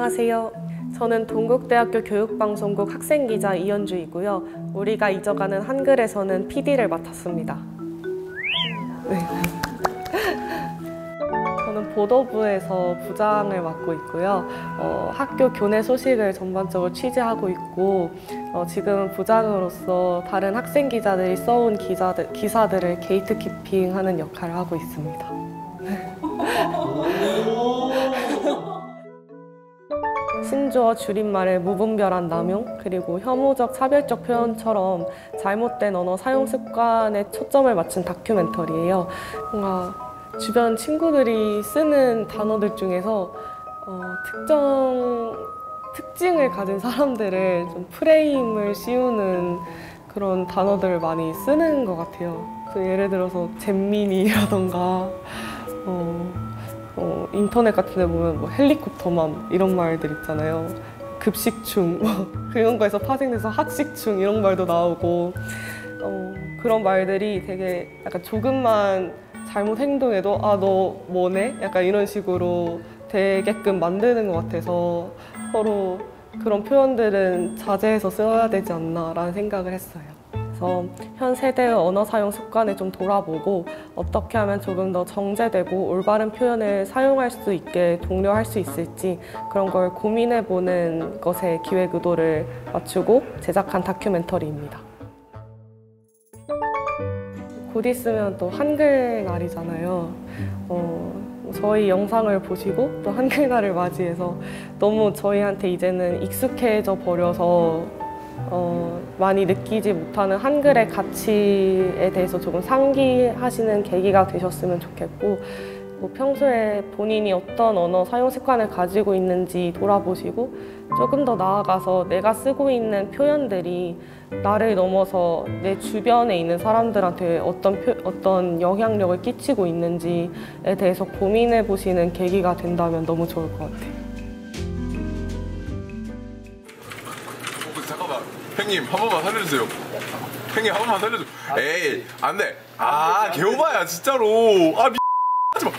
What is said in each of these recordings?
안녕하세요. 저는 동국대학교 교육방송국 학생기자 이현주이고요. 우리가 잊어가는 한글에서는 PD를 맡았습니다. 네. 저는 보도부에서 부장을 맡고 있고요. 학교 교내 소식을 전반적으로 취재하고 있고 지금 부장으로서 다른 학생 기자들이 써온 기사들을 게이트키핑하는 역할을 하고 있습니다. 신조어 줄임말의 무분별한 남용, 그리고 혐오적 차별적 표현처럼 잘못된 언어 사용 습관에 초점을 맞춘 다큐멘터리예요. 뭔가 주변 친구들이 쓰는 단어들 중에서 특징을 가진 사람들을 좀 프레임을 씌우는 그런 단어들을 많이 쓰는 것 같아요. 예를 들어서 잼민이라던가 인터넷 같은 데 보면 뭐 헬리콥터맘 이런 말들 있잖아요. 급식충 그런 거에서 파생돼서 학식충 이런 말도 나오고 그런 말들이 되게 약간 조금만 잘못 행동해도 아, 너 뭐네? 약간 이런 식으로 되게끔 만드는 것 같아서 서로 그런 표현들은 자제해서 써야 되지 않나라는 생각을 했어요. 그래서 현 세대의 언어 사용 습관을 좀 돌아보고 어떻게 하면 조금 더 정제되고 올바른 표현을 사용할 수 있게 독려할 수 있을지 그런 걸 고민해보는 것에 기획 의도를 맞추고 제작한 다큐멘터리입니다. 곧 있으면 또 한글날이잖아요. 저희 영상을 보시고 또 한글날을 맞이해서 너무 저희한테 이제는 익숙해져 버려서 많이 느끼지 못하는 한글의 가치에 대해서 조금 상기하시는 계기가 되셨으면 좋겠고 뭐 평소에 본인이 어떤 언어 사용 습관을 가지고 있는지 돌아보시고 조금 더 나아가서 내가 쓰고 있는 표현들이 나를 넘어서 내 주변에 있는 사람들한테 어떤 영향력을 끼치고 있는지에 대해서 고민해 보시는 계기가 된다면 너무 좋을 것 같아요. 잠깐만, 형님 한 번만 살려주세요. 형님 한 번만 살려줘. 에이, 안 돼. 아, 개오바야 진짜로. 아, 하지마.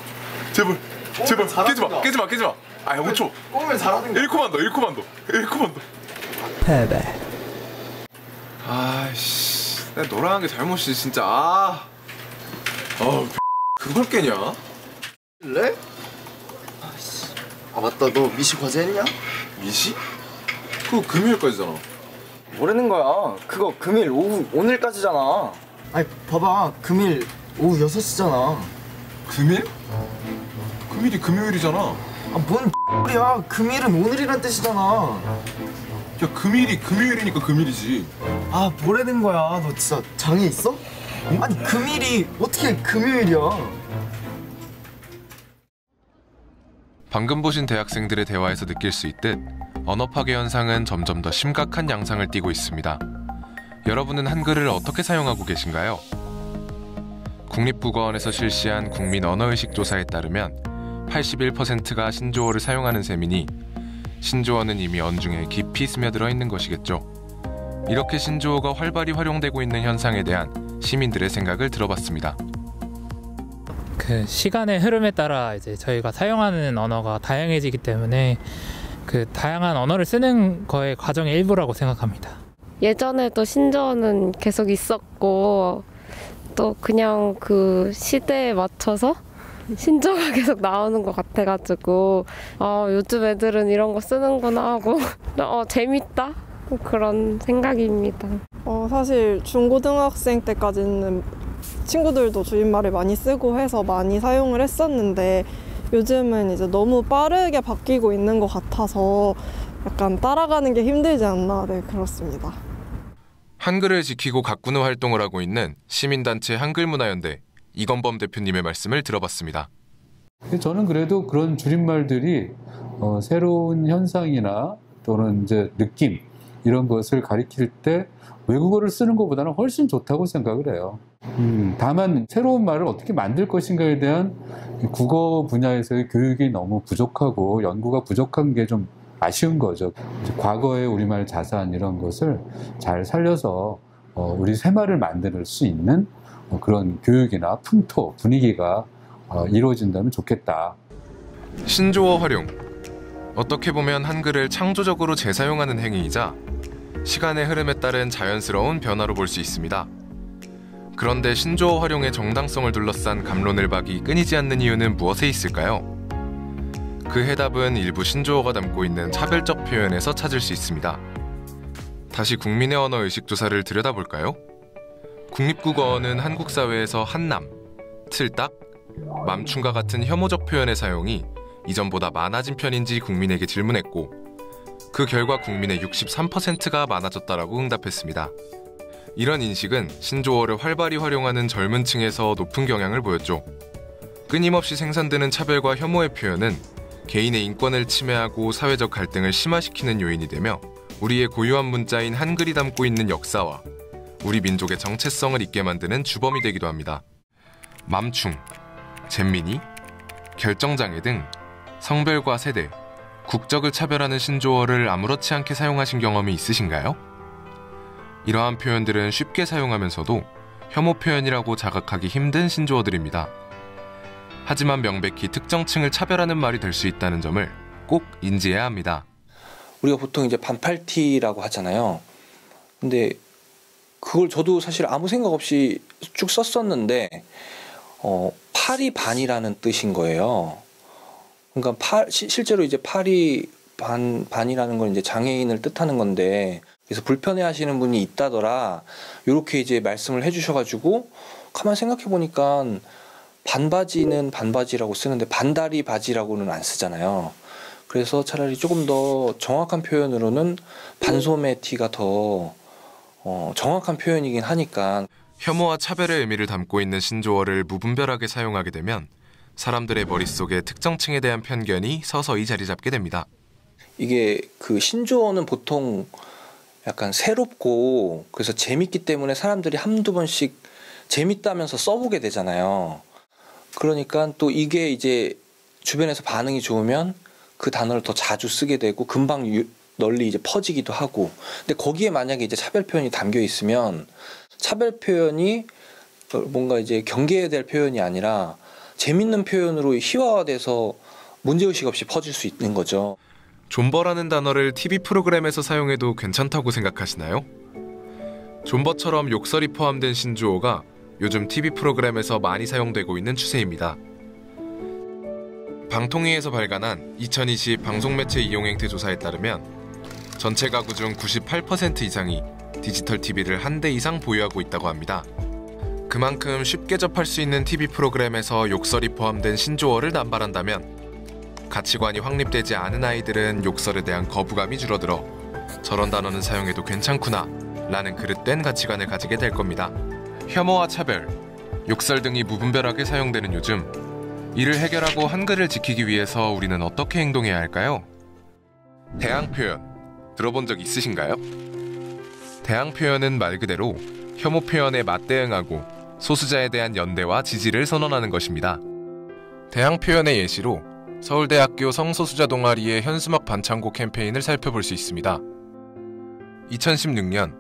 제발. 깨지마. 아, 5초. 꼬면 잘하는 거. 1코만 더. 패배. 아이씨, 내가 너랑 한 게 잘못이지 진짜. 그걸 깨냐? 그래? 아씨. 아 맞다, 너 미시 과제 했냐? 미시? 그거 금요일까지잖아. 뭐라는 거야? 그거 금일 오후 오늘까지잖아. 아니 봐봐, 금일 오후 6시잖아. 금일? 금일이 금요일이잖아. 아 뭔 X야. 금일은 오늘이란 뜻이잖아. 야, 금일이 금요일이니까 금일이지. 아 뭐라는 거야. 너 진짜 장애 있어? 응? 아니 금일이 어떻게 금요일이야. 방금 보신 대학생들의 대화에서 느낄 수 있듯 언어 파괴 현상은 점점 더 심각한 양상을 띠고 있습니다. 여러분은 한글을 어떻게 사용하고 계신가요? 국립국어원에서 실시한 국민 언어의식 조사에 따르면 81%가 신조어를 사용하는 셈이니 신조어는 이미 언중에 깊이 스며들어 있는 것이겠죠. 이렇게 신조어가 활발히 활용되고 있는 현상에 대한 시민들의 생각을 들어봤습니다. 그 시간의 흐름에 따라 이제 저희가 사용하는 언어가 다양해지기 때문에 그 다양한 언어를 쓰는 거의 과정의 일부라고 생각합니다. 예전에도 신조어는 계속 있었고 또 그냥 그 시대에 맞춰서 신조어가 계속 나오는 것 같아가지고 요즘 애들은 이런 거 쓰는구나 하고 재밌다 그런 생각입니다. 사실 중고등학생 때까지는 친구들도 줄임말을 많이 쓰고 해서 많이 사용을 했었는데 요즘은 이제 너무 빠르게 바뀌고 있는 것 같아서 약간 따라가는 게 힘들지 않나. 네, 그렇습니다. 한글을 지키고 가꾸는 활동을 하고 있는 시민단체 한글문화연대 이건범 대표님의 말씀을 들어봤습니다. 저는 그래도 그런 줄임말들이 새로운 현상이나 또는 이제 느낌 이런 것을 가리킬 때 외국어를 쓰는 것보다는 훨씬 좋다고 생각을 해요. 다만 새로운 말을 어떻게 만들 것인가에 대한 국어 분야에서의 교육이 너무 부족하고 연구가 부족한 게 좀 아쉬운 거죠. 과거의 우리말 자산 이런 것을 잘 살려서 우리 새말을 만들 수 있는 그런 교육이나 풍토, 분위기가 이루어진다면 좋겠다. 신조어 활용, 어떻게 보면 한글을 창조적으로 재사용하는 행위이자 시간의 흐름에 따른 자연스러운 변화로 볼 수 있습니다. 그런데 신조어 활용의 정당성을 둘러싼 갑론을박이 끊이지 않는 이유는 무엇에 있을까요? 그 해답은 일부 신조어가 담고 있는 차별적 표현에서 찾을 수 있습니다. 다시 국민의 언어의식 조사를 들여다볼까요? 국립국어원은 한국 사회에서 한남, 틀딱, 맘충과 같은 혐오적 표현의 사용이 이전보다 많아진 편인지 국민에게 질문했고 그 결과 국민의 63%가 많아졌다라고 응답했습니다. 이런 인식은 신조어를 활발히 활용하는 젊은 층에서 높은 경향을 보였죠. 끊임없이 생산되는 차별과 혐오의 표현은 개인의 인권을 침해하고 사회적 갈등을 심화시키는 요인이 되며 우리의 고유한 문자인 한글이 담고 있는 역사와 우리 민족의 정체성을 잊게 만드는 주범이 되기도 합니다. 맘충, 잼민이, 결정장애 등 성별과 세대, 국적을 차별하는 신조어를 아무렇지 않게 사용하신 경험이 있으신가요? 이러한 표현들은 쉽게 사용하면서도 혐오 표현이라고 자각하기 힘든 신조어들입니다. 하지만 명백히 특정층을 차별하는 말이 될 수 있다는 점을 꼭 인지해야 합니다. 우리가 보통 이제 반팔티라고 하잖아요. 근데 그걸 저도 사실 아무 생각 없이 쭉 썼었는데 팔이 반이라는 뜻인 거예요. 그러니까 실제로 이제 팔이 반이라는 건 이제 장애인을 뜻하는 건데, 그래서 불편해하시는 분이 있다더라 이렇게 이제 말씀을 해주셔가지고 가만 생각해 보니까 반바지는 반바지라고 쓰는데 반다리 바지라고는 안 쓰잖아요. 그래서 차라리 조금 더 정확한 표현으로는 반소매 티가 더 정확한 표현이긴 하니까. 혐오와 차별의 의미를 담고 있는 신조어를 무분별하게 사용하게 되면 사람들의 머릿속에 특정층에 대한 편견이 서서히 자리 잡게 됩니다. 이게 그 신조어는 보통 약간 새롭고 그래서 재밌기 때문에 사람들이 한두 번씩 재밌다면서 써보게 되잖아요. 그러니까 또 이게 이제 주변에서 반응이 좋으면 그 단어를 더 자주 쓰게 되고 금방 널리 이제 퍼지기도 하고. 근데 거기에 만약에 이제 차별 표현이 담겨 있으면 차별 표현이 뭔가 이제 경계해야 될 표현이 아니라 재밌는 표현으로 희화화돼서 문제의식 없이 퍼질 수 있는 거죠. 존버라는 단어를 TV 프로그램에서 사용해도 괜찮다고 생각하시나요? 존버처럼 욕설이 포함된 신조어가 요즘 TV 프로그램에서 많이 사용되고 있는 추세입니다. 방통위에서 발간한 2020 방송매체 이용행태 조사에 따르면 전체 가구 중 98% 이상이 디지털 TV를 한 대 이상 보유하고 있다고 합니다. 그만큼 쉽게 접할 수 있는 TV 프로그램에서 욕설이 포함된 신조어를 남발한다면 가치관이 확립되지 않은 아이들은 욕설에 대한 거부감이 줄어들어 저런 단어는 사용해도 괜찮구나 라는 그릇된 가치관을 가지게 될 겁니다. 혐오와 차별, 욕설 등이 무분별하게 사용되는 요즘, 이를 해결하고 한글을 지키기 위해서 우리는 어떻게 행동해야 할까요? 대항 표현, 들어본 적 있으신가요? 대항 표현은 말 그대로 혐오 표현에 맞대응하고 소수자에 대한 연대와 지지를 선언하는 것입니다. 대항 표현의 예시로 서울대학교 성소수자 동아리의 현수막 반창고 캠페인을 살펴볼 수 있습니다. 2016년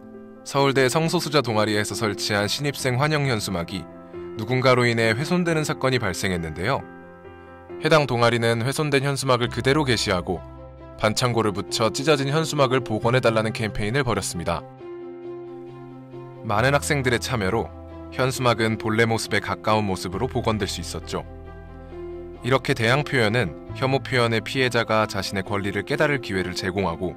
서울대 성소수자 동아리에서 설치한 신입생 환영 현수막이 누군가로 인해 훼손되는 사건이 발생했는데요. 해당 동아리는 훼손된 현수막을 그대로 게시하고 반창고를 붙여 찢어진 현수막을 복원해달라는 캠페인을 벌였습니다. 많은 학생들의 참여로 현수막은 본래 모습에 가까운 모습으로 복원될 수 있었죠. 이렇게 대항 표현은 혐오 표현의 피해자가 자신의 권리를 깨달을 기회를 제공하고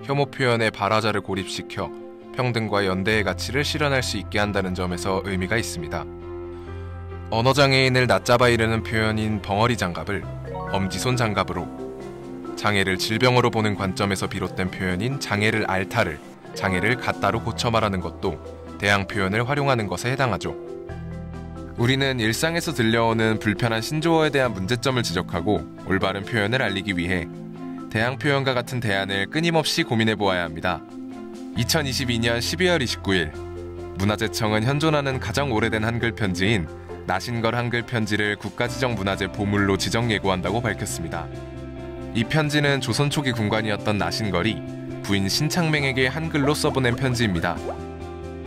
혐오 표현의 발화자를 고립시켜 평등과 연대의 가치를 실현할 수 있게 한다는 점에서 의미가 있습니다. 언어장애인을 낮잡아 이르는 표현인 벙어리 장갑을 엄지손 장갑으로, 장애를 질병으로 보는 관점에서 비롯된 표현인 장애를 알타를 장애를 갖다로 고쳐 말하는 것도 대항 표현을 활용하는 것에 해당하죠. 우리는 일상에서 들려오는 불편한 신조어에 대한 문제점을 지적하고 올바른 표현을 알리기 위해 대항 표현과 같은 대안을 끊임없이 고민해 보아야 합니다. 2022년 12월 29일 문화재청은 현존하는 가장 오래된 한글 편지인 나신걸 한글 편지를 국가지정 문화재 보물로 지정 예고한다고 밝혔습니다. 이 편지는 조선 초기 군관이었던 나신걸이 부인 신창맹에게 한글로 써보낸 편지입니다.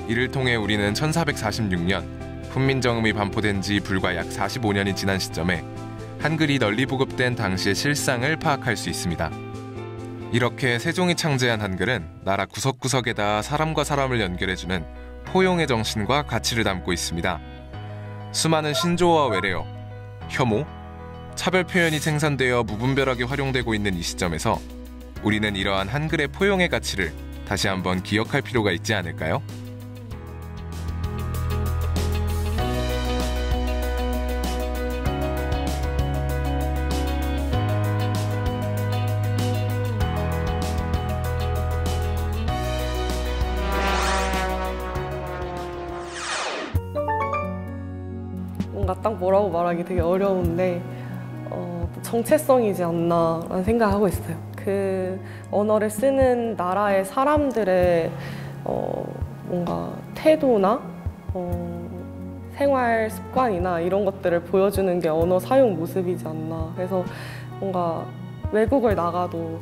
이를 통해 우리는 1446년 훈민정음이 반포된 지 불과 약 45년이 지난 시점에 한글이 널리 보급된 당시의 실상을 파악할 수 있습니다. 이렇게 세종이 창제한 한글은 나라 구석구석에다 사람과 사람을 연결해주는 포용의 정신과 가치를 담고 있습니다. 수많은 신조어와 외래어, 혐오, 차별 표현이 생산되어 무분별하게 활용되고 있는 이 시점에서 우리는 이러한 한글의 포용의 가치를 다시 한번 기억할 필요가 있지 않을까요? 뭔가 딱 뭐라고 말하기 되게 어려운데 정체성이지 않나라는 생각을 하고 있어요. 그 언어를 쓰는 나라의 사람들의 뭔가 태도나 생활 습관이나 이런 것들을 보여주는 게 언어 사용 모습이지 않나. 그래서 뭔가 외국을 나가도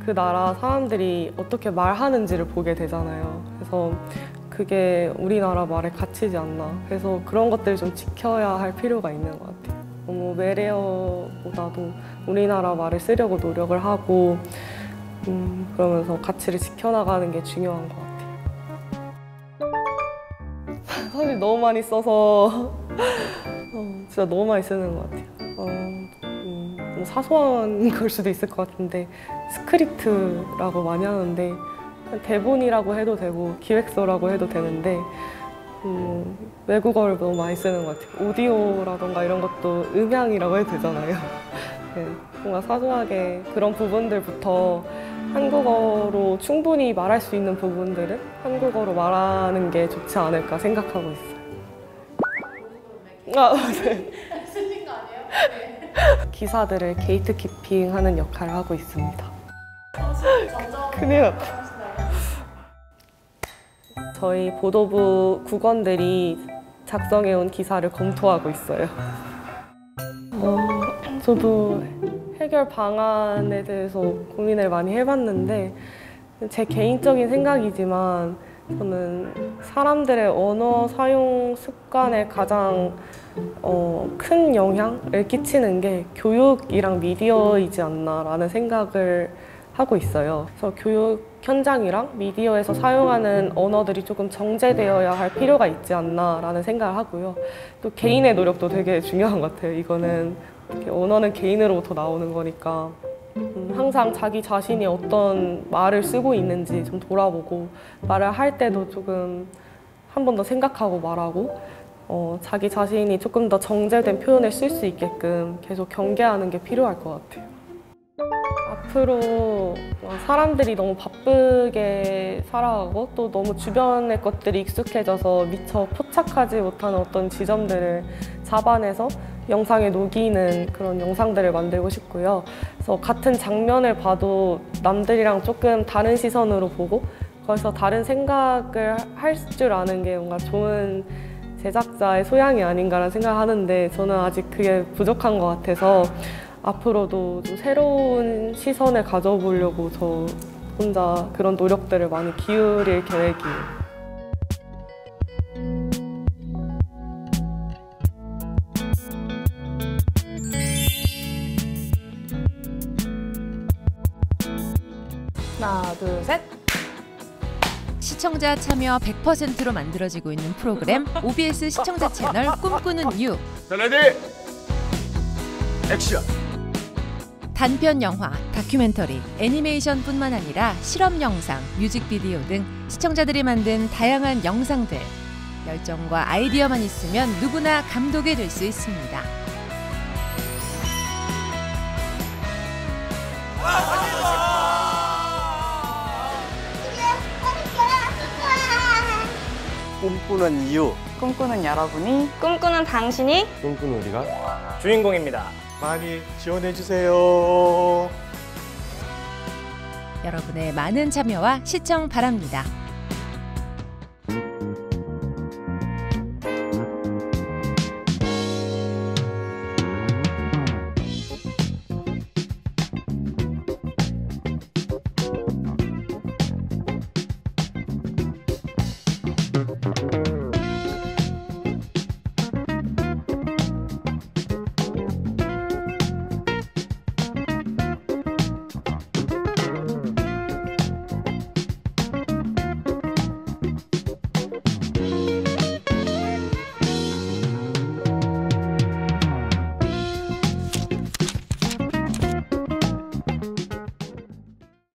그 나라 사람들이 어떻게 말하는지를 보게 되잖아요. 그래서 그게 우리나라 말의 가치지 않나. 그래서 그런 것들을 좀 지켜야 할 필요가 있는 것 같아요. 너무 외래어보다도 우리나라 말을 쓰려고 노력을 하고 그러면서 가치를 지켜나가는 게 중요한 것 같아요. 사실 너무 많이 써서 진짜 너무 많이 쓰는 것 같아요. 뭐 사소한 걸 수도 있을 것 같은데 스크립트라고 많이 하는데 대본이라고 해도 되고 기획서라고 해도 되는데 외국어를 너무 많이 쓰는 것 같아요. 오디오라던가 이런 것도 음향이라고 해도 되잖아요. 네, 뭔가 사소하게 그런 부분들부터 한국어로 충분히 말할 수 있는 부분들은 한국어로 말하는 게 좋지 않을까 생각하고 있어요. 네. 쓰신 거 아니에요? 기사들을 게이트키핑하는 역할을 하고 있습니다. 그래요. 저희 보도부 국원들이 작성해온 기사를 검토하고 있어요. 저도 해결 방안에 대해서 고민을 많이 해봤는데 제 개인적인 생각이지만 저는 사람들의 언어 사용 습관에 가장 큰 영향을 끼치는 게 교육이랑 미디어이지 않나라는 생각을 하고 있어요. 그래서 교육 현장이랑 미디어에서 사용하는 언어들이 조금 정제되어야 할 필요가 있지 않나라는 생각을 하고요. 또 개인의 노력도 되게 중요한 것 같아요. 이거는 언어는 개인으로부터 나오는 거니까 항상 자기 자신이 어떤 말을 쓰고 있는지 좀 돌아보고 말을 할 때도 조금 한 번 더 생각하고 말하고 자기 자신이 조금 더 정제된 표현을 쓸 수 있게끔 계속 경계하는 게 필요할 것 같아요. 앞으로 사람들이 너무 바쁘게 살아가고 또 너무 주변의 것들이 익숙해져서 미처 포착하지 못하는 어떤 지점들을 잡아내서 영상에 녹이는 그런 영상들을 만들고 싶고요. 그래서 같은 장면을 봐도 남들이랑 조금 다른 시선으로 보고 거기서 다른 생각을 할 줄 아는 게 뭔가 좋은 제작자의 소양이 아닌가라는 생각을 하는데 저는 아직 그게 부족한 것 같아서 앞으로도 좀 새로운 시선을 가져보려고 저 혼자 그런 노력들을 많이 기울일 계획이에요. 하나, 둘, 셋. 시청자 참여 100%로 만들어지고 있는 프로그램 OBS 시청자 채널 꿈꾸는 유. 자, 레디! 액션! 단편 영화, 다큐멘터리, 애니메이션뿐만 아니라 실험 영상, 뮤직비디오 등 시청자들이 만든 다양한 영상들. 열정과 아이디어만 있으면 누구나 감독이 될 수 있습니다. 꿈꾸는 이유, 꿈꾸는 여러분이, 꿈꾸는 당신이, 꿈꾸는 우리가 주인공입니다. 많이 지원해주세요. 여러분의 많은 참여와 시청 바랍니다.